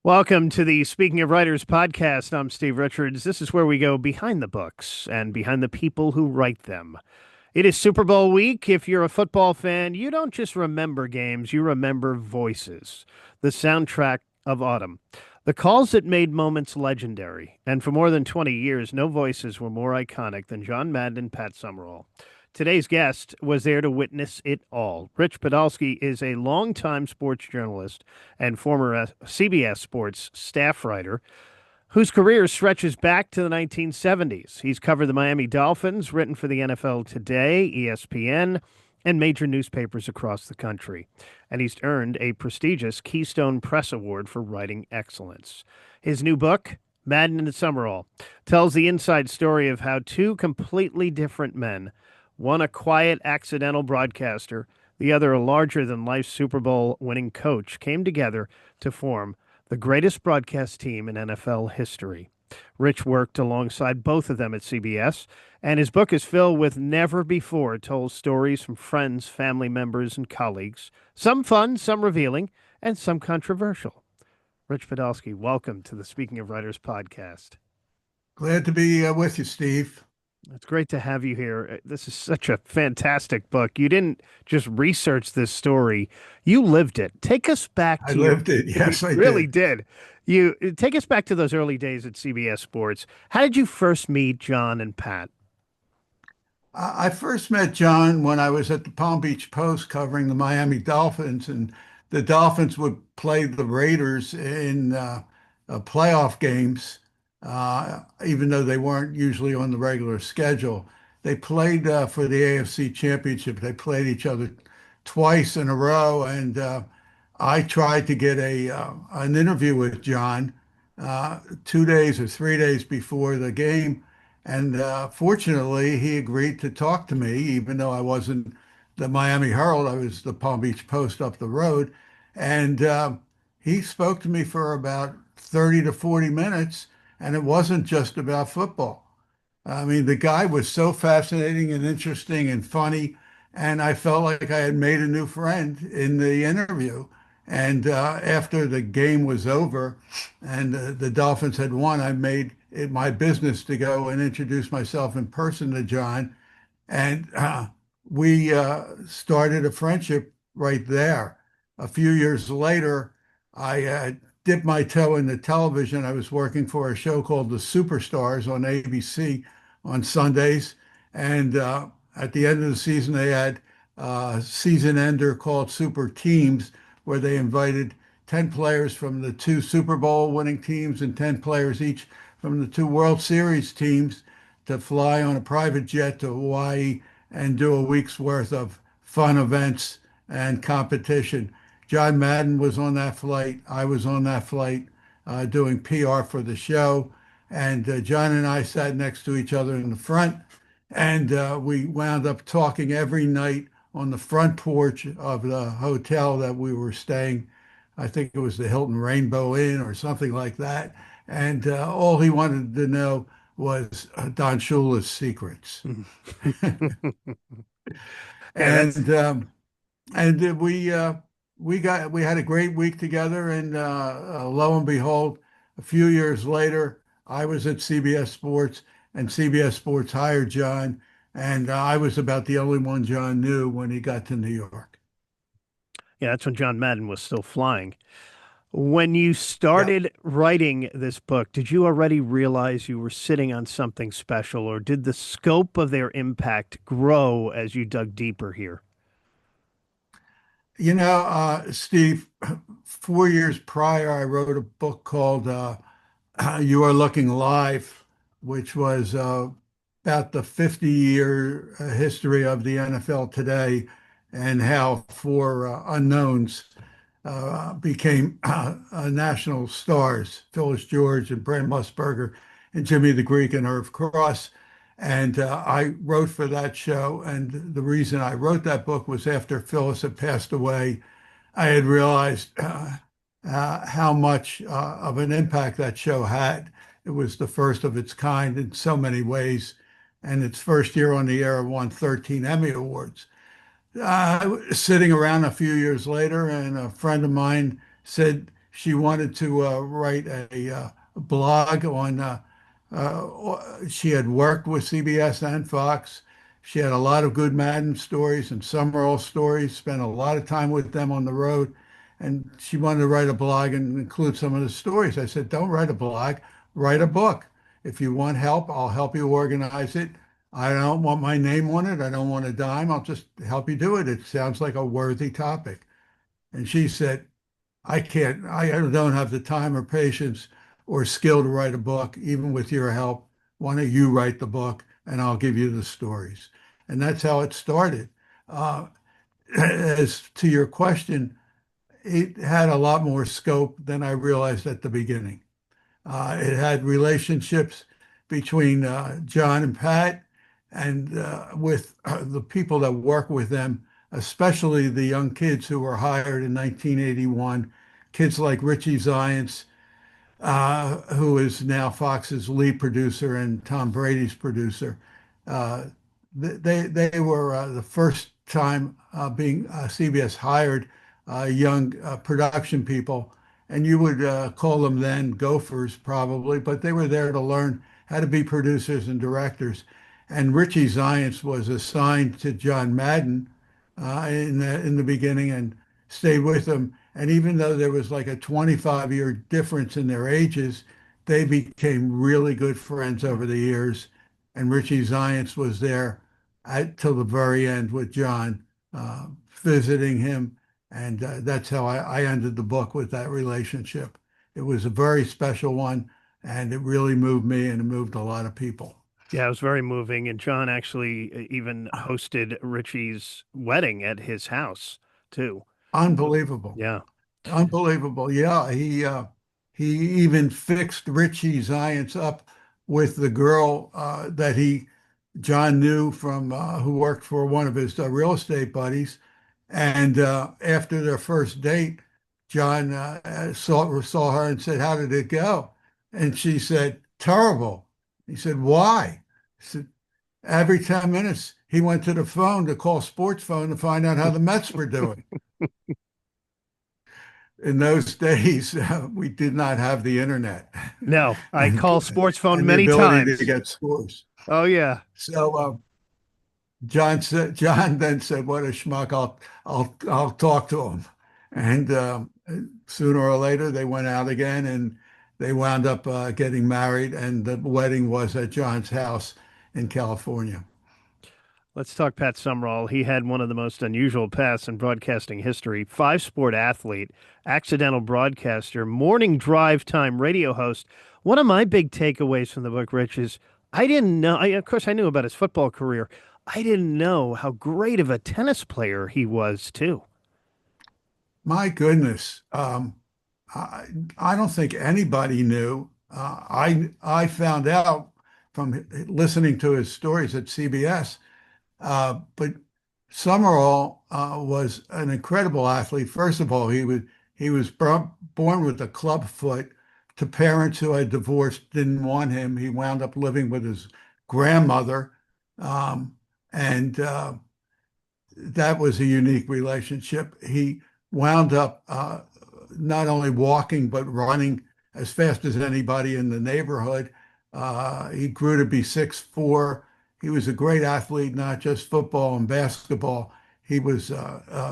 Welcome to the Speaking of Writers podcast. I'm Steve Richards. This is where we go behind the books and behind the people who write them. It is Super Bowl week. If you're a football fan, you don't just remember games, you remember voices, the soundtrack of autumn, the calls that made moments legendary. And for more than 20 years, no voices were more iconic than John Madden and Pat Summerall. Today's guest was there to witness it all. Rich Podolsky is a longtime sports journalist and former CBS Sports staff writer whose career stretches back to the 1970s. He's covered the Miami Dolphins, written for the NFL Today, ESPN, and major newspapers across the country. And he's earned a prestigious Keystone Press Award for writing excellence. His new book, Madden Summerall, tells the inside story of how two completely different men, one a quiet, accidental broadcaster, the other a larger-than-life Super Bowl winning coach, came together to form the greatest broadcast team in NFL history. Rich worked alongside both of them at CBS, and his book is filled with never-before-told stories from friends, family members, and colleagues, some fun, some revealing, and some controversial. Rich Podolsky, welcome to the Speaking of Writers podcast. Glad to be with you, Steve. It's great to have you here. This is such a fantastic book. You didn't just research this story, you lived it. Take us back I to lived it. Yes, I really did. did. You take us back to those early days at CBS Sports. How did you first meet John and Pat? I first met John when I was at the Palm Beach Post covering the Miami Dolphins, and the Dolphins would play the Raiders in playoff games, even though they weren't usually on the regular schedule. They played for the AFC Championship. They played each other twice in a row, and I tried to get a an interview with John 2 days or 3 days before the game. And fortunately, he agreed to talk to me, even though I wasn't the Miami Herald. I was the Palm Beach Post up the road. And he spoke to me for about 30 to 40 minutes, and it wasn't just about football. I mean, the guy was so fascinating and interesting and funny, and I felt like I had made a new friend in the interview. And after the game was over and the Dolphins had won, I made it my business to go and introduce myself in person to John. And we started a friendship right there. A few years later, I dipped my toe in the television. I was working for a show called The Superstars on ABC on Sundays. And at the end of the season, they had a season ender called Super Teams, where they invited 10 players from the two Super Bowl winning teams and 10 players each from the two World Series teams to fly on a private jet to Hawaii and do a week's worth of fun events and competition. John Madden was on that flight. I was on that flight doing PR for the show. And John and I sat next to each other in the front. And we wound up talking every night on the front porch of the hotel that we were staying. I think it was the Hilton Rainbow Inn or something like that. And all he wanted to know was Don Shula's secrets. Yeah, that's And we had a great week together. And lo and behold, a few years later, I was at CBS Sports, and CBS Sports hired John, and I was about the only one John knew when he got to New York. yeah, that's when John Madden was still flying. When you Yeah. started writing this book, did you already realize you were sitting on something special, or did the scope of their impact grow as you dug deeper here? Steve, 4 years prior, I wrote a book called You Are Looking Live, which was about the 50-year history of the NFL today and how four unknowns became national stars: Phyllis George and Brent Musburger and Jimmy the Greek and Irv Cross. And I wrote for that show. And the reason I wrote that book was after Phyllis had passed away, I had realized how much of an impact that show had. It was the first of its kind in so many ways. And its first year on the air won 13 Emmy Awards. Sitting around a few years later, and a friend of mine said she wanted to write a blog on. She had worked with CBS and Fox. She had a lot of good Madden stories and Summerall stories. Spent a lot of time with them on the road, and she wanted to write a blog and include some of the stories. I said, "Don't write a blog, write a book. If you want help, I'll help you organize it. I don't want my name on it. I don't want a dime. I'll just help you do it. It sounds like a worthy topic." And she said, I don't have the time or patience or skill to write a book, even with your help. Why don't you write the book and I'll give you the stories? And that's how it started. Uh, as to your question, it had a lot more scope than I realized at the beginning. It had relationships between John and Pat and with the people that work with them, especially the young kids who were hired in 1981, kids like Richie Zients, who is now Fox's lead producer and Tom Brady's producer. Uh, they were the first time being CBS hired young production people, and you would call them then gophers probably, but they were there to learn how to be producers and directors. And Richie Zients was assigned to John Madden in the beginning and stayed with him. And even though there was like a 25-year difference in their ages, they became really good friends over the years. And Richie Zients was there till the very end with John, visiting him. And that's how I ended the book with that relationship. It was a very special one, and it really moved me and it moved a lot of people. Yeah, it was very moving. And John actually even hosted Richie's wedding at his house, too. Unbelievable. Yeah. Unbelievable. Yeah, he even fixed Richie Zients up with the girl that he John knew from who worked for one of his real estate buddies. And after their first date, John saw her and said, "How did it go?" And she said, "Terrible." He said, "Why?" He said, "Every 10 minutes he went to the phone to call sports phone to find out how the Mets were doing." In those days, we did not have the internet No, I and call sports phone the many ability to times. get scores. Oh, yeah. So John then said, "What a schmuck! I'll talk to him." And sooner or later, they went out again, and they wound up getting married. And the wedding was at John's house in California. Let's talk Pat Summerall. He had one of the most unusual paths in broadcasting history. Five-sport athlete, accidental broadcaster, morning drive time radio host. One of my big takeaways from the book, Rich, is I didn't know. Of course, I knew about his football career. I didn't know how great of a tennis player he was, too. My goodness, I, I don't think anybody knew. I found out from listening to his stories at CBS. But Summerall was an incredible athlete. First of all, he was born with a club foot to parents who had divorced, didn't want him. He wound up living with his grandmother, um, and that was a unique relationship. He wound up not only walking but running as fast as anybody in the neighborhood. He grew to be 6'4". He was a great athlete, not just football and basketball. He was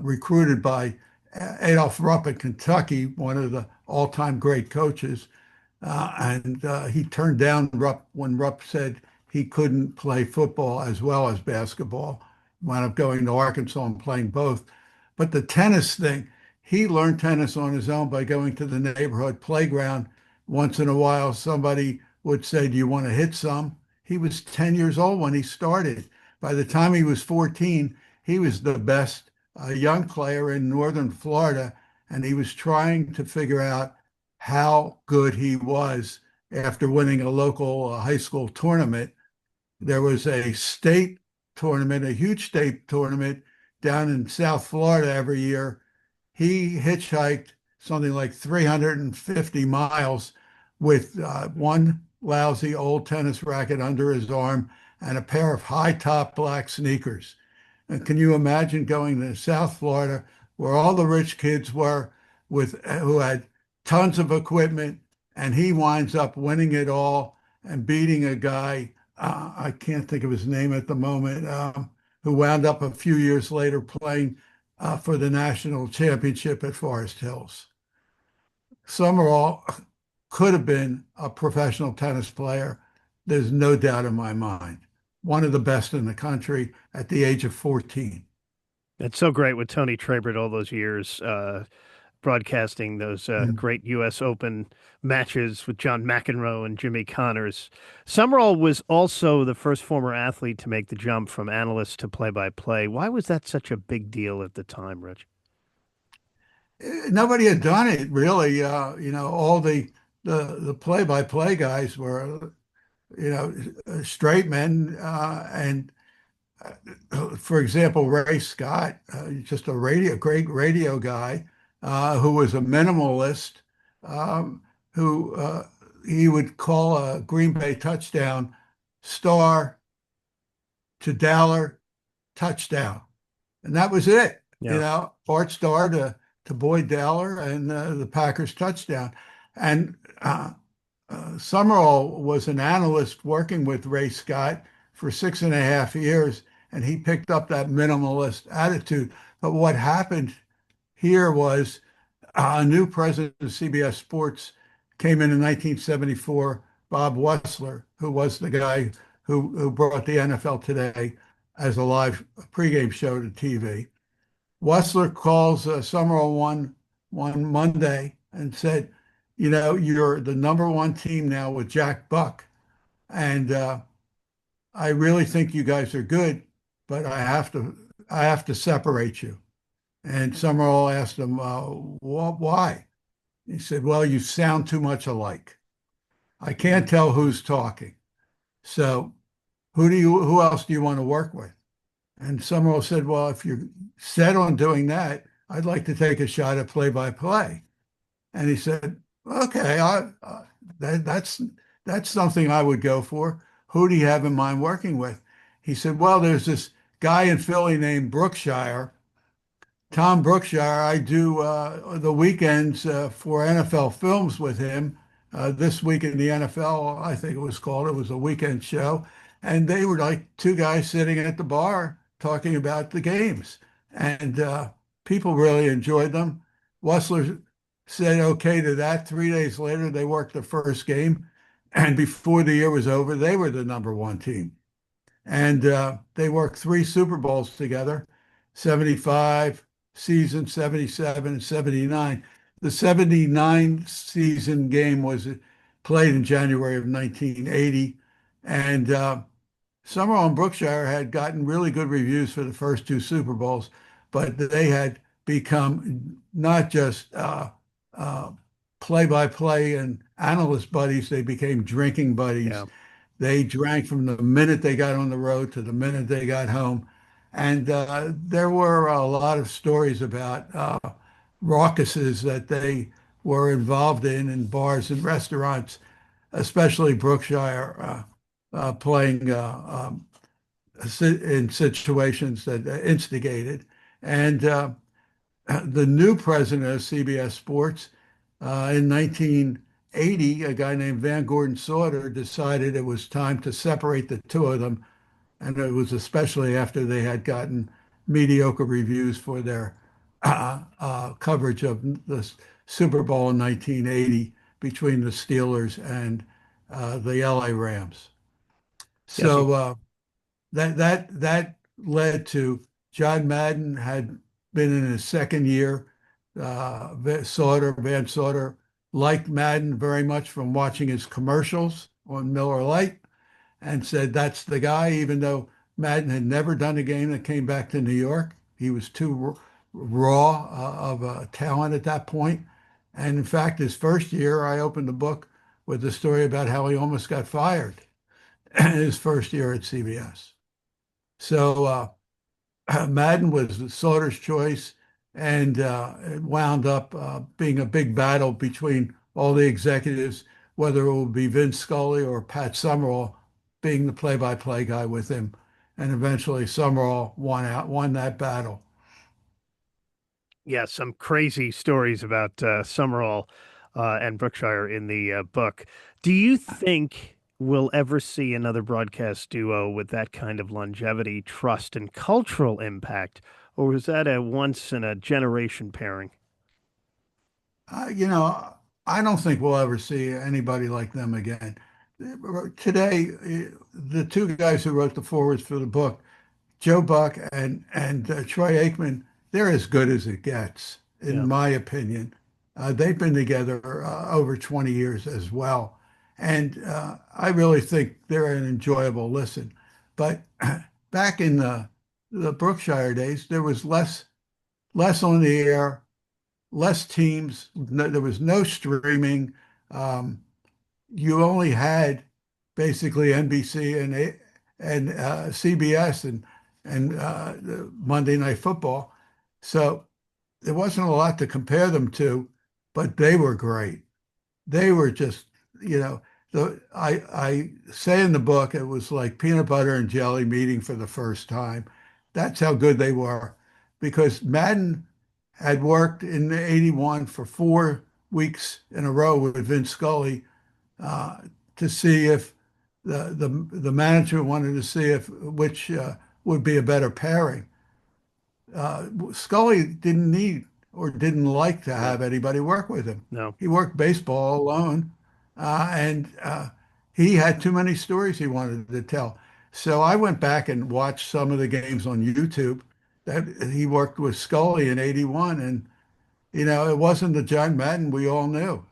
recruited by Adolph Rupp at Kentucky, one of the all-time great coaches. And he turned down Rupp when Rupp said he couldn't play football as well as basketball. Wound up going to Arkansas and playing both. But the tennis thing, he learned tennis on his own by going to the neighborhood playground. Once in a while, somebody would say, "Do you want to hit some?" He was 10 years old when he started. By the time he was 14, he was the best young player in Northern Florida, and he was trying to figure out how good he was after winning a local high school tournament. There was a state tournament, a huge state tournament down in South Florida every year. He hitchhiked something like 350 miles with one lousy old tennis racket under his arm and a pair of high top black sneakers. And can you imagine going to South Florida where all the rich kids were with who had tons of equipment, and he winds up winning it all and beating a guy, I can't think of his name at the moment, who wound up a few years later playing for the national championship at Forest Hills. Summerall could have been a professional tennis player. There's no doubt in my mind. One of the best in the country at the age of 14. It's so great with Tony Trabert all those years, broadcasting those great U.S. Open matches with John McEnroe and Jimmy Connors. Summerall was also the first former athlete to make the jump from analyst to play-by-play. Why was that such a big deal at the time, Rich? Nobody had done it really. All the play-by-play guys were, straight men, and for example, Ray Scott, just great radio guy, who was a minimalist, who he would call a Green Bay touchdown star to Dowler touchdown, and that was it. Yeah. Art Starr to Boyd Dowler and the Packers touchdown, and Summerall was an analyst working with Ray Scott for 6.5 years, and he picked up that minimalist attitude. But what happened here was a new president of CBS Sports came in 1974, Bob Wessler, who was the guy who brought the NFL Today as a live pregame show to TV. Wessler calls Summerall one Monday and said, you're the number one team now with Jack Buck, and I really think you guys are good, but I have to separate you. And Summerall asked him, why? He said, well, you sound too much alike. I can't tell who's talking. So who else do you want to work with? And Summerall said, well, if you're set on doing that, I'd like to take a shot at play-by-play. And he said, okay, that's something I would go for. Who do you have in mind working with? He said, well, there's this guy in Philly named Brookshire, Tom Brookshire. I do the weekends for NFL Films with him. This Week in the NFL, I think it was called. It was a weekend show. And they were like two guys sitting at the bar talking about the games. And people really enjoyed them. Wessler said okay to that. 3 days later, they worked the first game. And before the year was over, they were the number one team. And they worked three Super Bowls together, 75 season, 77, and 79. The 79 season game was played in January of 1980. And Summerall and Brookshire had gotten really good reviews for the first two Super Bowls, but they had become not just play-by-play and analyst buddies, they became drinking buddies. Yeah. They drank from the minute they got on the road to the minute they got home. And there were a lot of stories about raucuses that they were involved in bars and restaurants, especially Brookshire playing in situations that instigated. And the new president of CBS Sports in 1980, a guy named Van Gordon Sauter decided it was time to separate the two of them. And it was especially after they had gotten mediocre reviews for their coverage of the Super Bowl in 1980 between the Steelers and the LA Rams. Yes. So that led to John Madden had been in his second year. Van Sauter liked Madden very much from watching his commercials on Miller Lite and said that's the guy, even though Madden had never done a game that came back to New York. He was too raw of a talent at that point. And in fact, his first year, I opened the book with the story about how he almost got fired his first year at CBS. So Madden was Sauter's choice, and it wound up being a big battle between all the executives, whether it would be Vince Scully or Pat Summerall being the play-by-play guy with him. And eventually Summerall won that battle. Yeah, some crazy stories about Summerall. and Brookshire in the book. Do you think we'll ever see another broadcast duo with that kind of longevity, trust, and cultural impact? Or was that a once in a generation pairing? You know, I don't think we'll ever see anybody like them again. Today, the two guys who wrote the forwards for the book, Joe Buck and Troy Aikman, they're as good as it gets, in Yeah. my opinion. They've been together over 20 years as well, and I really think they're an enjoyable listen. But back in the Brookshire days, there was less on the air, less teams. No, there was no streaming. Um, you only had basically NBC and CBS and the Monday Night Football. So there wasn't a lot to compare them to, but they were great. They were just, you know, I say in the book it was like peanut butter and jelly meeting for the first time. That's how good they were, because Madden had worked in '81 for 4 weeks in a row with Vince Scully uh, to see if the manager wanted to see if which would be a better pairing. Scully didn't need or didn't like to have anybody work with him. No. He worked baseball alone, and he had too many stories he wanted to tell. So I went back and watched some of the games on YouTube that he worked with Scully in '81, and it wasn't the John Madden we all knew.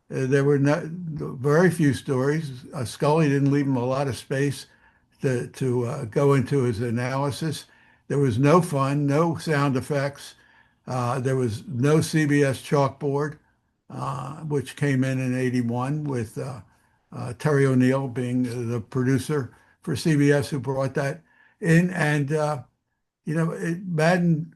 There were very few stories. Scully didn't leave him a lot of space to go into his analysis. There was no fun, no sound effects. There was no CBS chalkboard, which came in '81 with Terry O'Neill being the producer for CBS who brought that in. And, Madden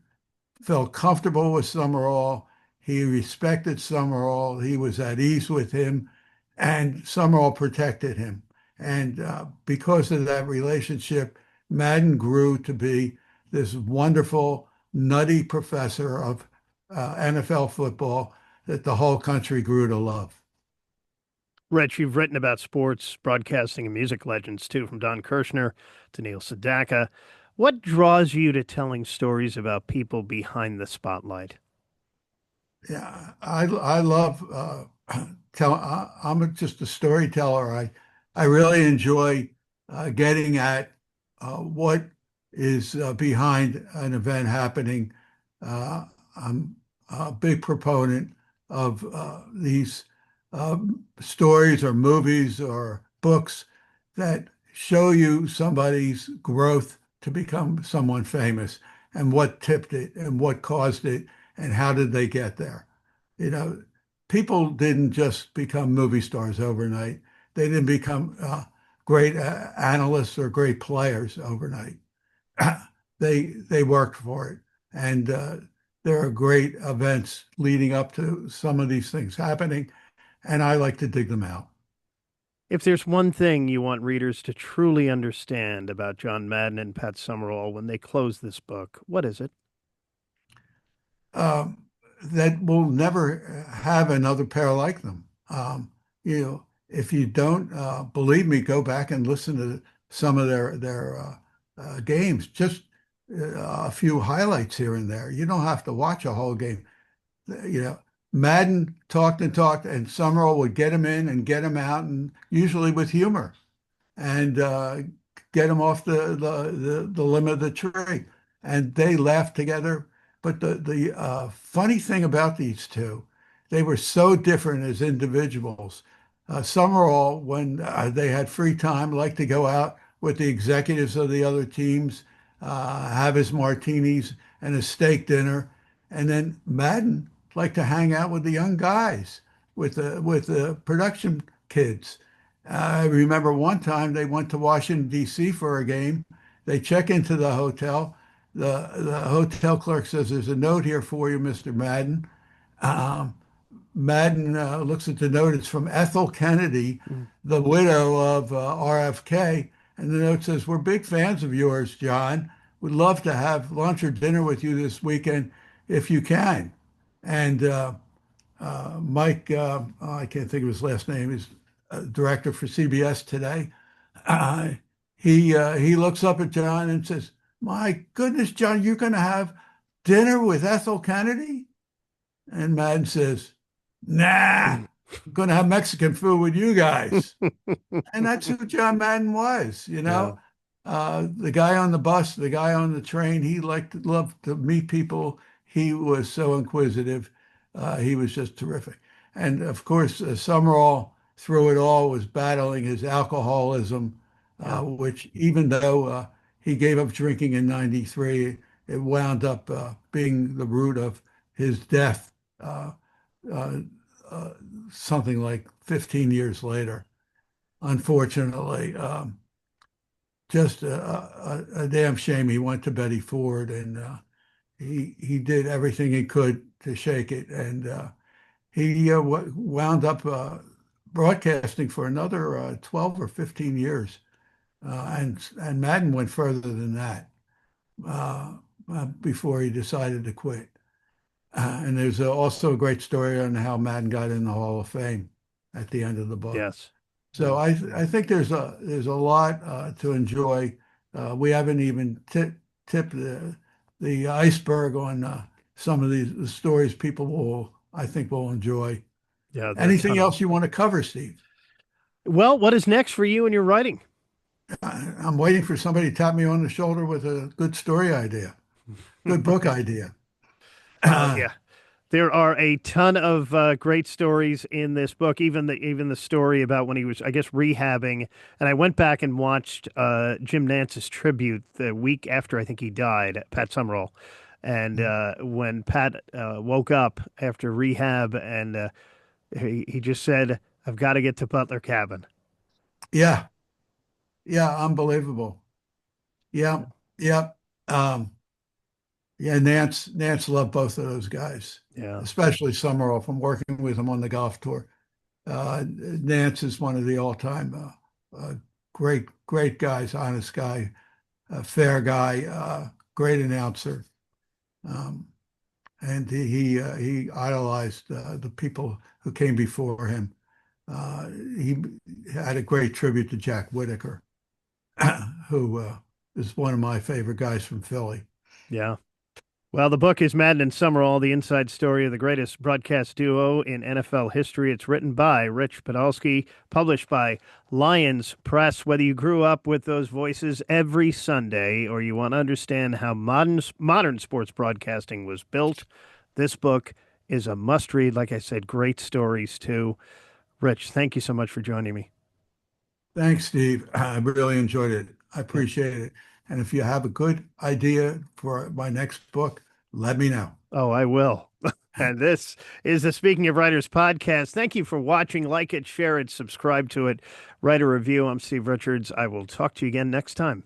felt comfortable with Summerall. He respected Summerall. He was at ease with him, and Summerall protected him. And because of that relationship, Madden grew to be this wonderful, nutty professor of NFL football that the whole country grew to love. Rich, you've written about sports, broadcasting, and music legends too, from Don Kirshner to Neil Sedaka. What draws you to telling stories about people behind the spotlight? Yeah, I love I'm just a storyteller. I really enjoy getting at what is behind an event happening. I'm a big proponent of these stories or movies or books that show you somebody's growth to become someone famous and what tipped it and what caused it and how did they get there. You know, people didn't just become movie stars overnight. They didn't become great analysts or great players overnight. They worked for it, and there are great events leading up to some of these things happening, and I like to dig them out. If there's one thing you want readers to truly understand about John Madden and Pat Summerall when they close this book, what is it? Um, that will never have another pair like them. If you don't believe me, go back and listen to some of their games. Just a few highlights here and there. You don't have to watch a whole game. You know, Madden talked and talked, and Summerall would get him in and get him out, and usually with humor, and get him off the limb of the tree. And they laughed together. But the funny thing about these two, they were so different as individuals. Summerall, when they had free time, liked to go out with the executives of the other teams, have his martinis and a steak dinner. And then Madden liked to hang out with the young guys, with the production kids. I remember one time they went to Washington, D.C. for a game. They check into the hotel. The hotel clerk says, "There's a note here for you, Mr. Madden." Um, Madden looks at the note. It's from Ethel Kennedy, Mm. the widow of RFK. And the note says, "We're big fans of yours, John. Would love to have lunch or dinner with you this weekend if you can." And Mike, I can't think of his last name. He's director for CBS today. Uh, he looks up at John and says, "My goodness, John, you're going to have dinner with Ethel Kennedy?" And Madden says, "Nah, I'm going to have Mexican food with you guys." And that's who John Madden was, you Yeah. know. The guy on the bus, the guy on the train, loved to meet people. He was so inquisitive. He was just terrific. And of course, Summerall, through it all, was battling his alcoholism, Yeah. which even though he gave up drinking in '93, it wound up being the root of his death uh, uh, something like 15 years later, unfortunately. Just a damn shame he went to Betty Ford, and he did everything he could to shake it, and he wound up broadcasting for another 12 or 15 years, and Madden went further than that before he decided to quit. And there's also a great story on how Madden got in the Hall of Fame at the end of the book. Yes. So Yeah. I think there's a lot to enjoy. We haven't even tipped the iceberg on some of the stories people will, I think, will enjoy. Yeah. There are a Anything ton of them. else you want to cover, Steve? Well, what is next for you in your writing? I'm waiting for somebody to tap me on the shoulder with a good story idea, good book idea. Yeah. There are a ton of great stories in this book. Even the story about when he was, I guess, rehabbing. And I went back and watched Jim Nance's tribute the week after I think he died, Pat Summerall. And when Pat woke up after rehab, and he just said, "I've got to get to Butler Cabin." Yeah, yeah, unbelievable. Yeah, yeah. Um, Yeah, Nance loved both of those guys, Yeah, especially Summerall from working with him on the golf tour. Nance is one of the all-time great guys, honest guy, fair guy, great announcer, um, and he idolized the people who came before him. He had a great tribute to Jack Whitaker, who is one of my favorite guys from Philly. yeah. Well, the book is Madden Summerall, the inside story of the greatest broadcast duo in NFL history. It's written by Rich Podolsky, published by Lions Press. Whether you grew up with those voices every Sunday or you want to understand how modern sports broadcasting was built, this book is a must read. Like I said, great stories too. Rich, thank you so much for joining me. Thanks, Steve. I really enjoyed it. I Yeah. appreciate it. And if you have a good idea for my next book, let me know. Oh, I will. And this is the Speaking of Writers podcast. Thank you for watching. Like it, share it, subscribe to it, write a review. I'm Steve Richards. I will talk to you again next time.